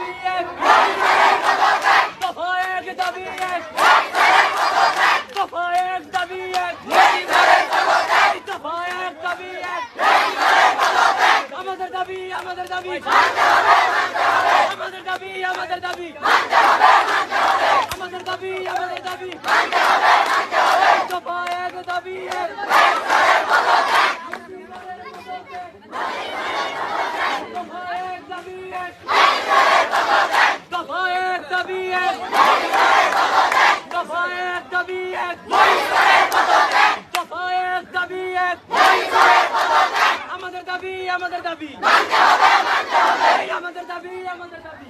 দাবি এক, দফা এক দাবি এক, দফা এক দাবি এক, দফা এক দাবি এক। আমাদের দাবি আমাদের দাবি আমাদের দাবি আমাদের দাবি আমাদের দাবি আমাদের দাবি দফা এক দাবি এক। দফা এক দাবি এক, দফা এক দাবি এক, দফা এক দাবি এক, দফা এক দাবি এক। আমাদের দাবি আমাদের দাবি আমাদের দাবি আমাদের দাবি।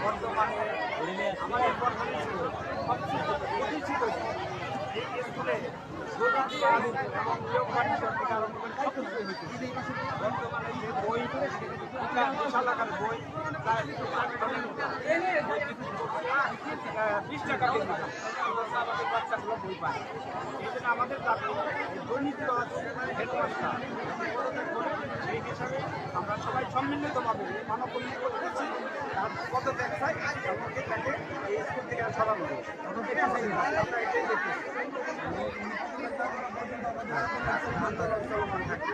বর্তমানে আমাদের প্রতিষ্ঠিত এই স্কুলে এবং নিয়োগ বাণিজ্য থেকে আরম্ভ করে সব কিছুই হয়েছে। বর্তমানে যে বই বিশাল আকার বই প্রায় 20 টাকা কেজি আমাদের বাচ্চাগুলো বই পায়। এই জন্য আমাদের দাবি দৈনিক হেডমাস্টার সেই হিসাবে আমরা সবাই সম্মিলিতভাবে মানববন্ধন করতেছি। তার কত ব্যবসায় আমাকে তাকে এই স্কুল থেকে সরানো হবে আমরা এটাই দেখতেছি। আন্দোলন চলমান থাকবে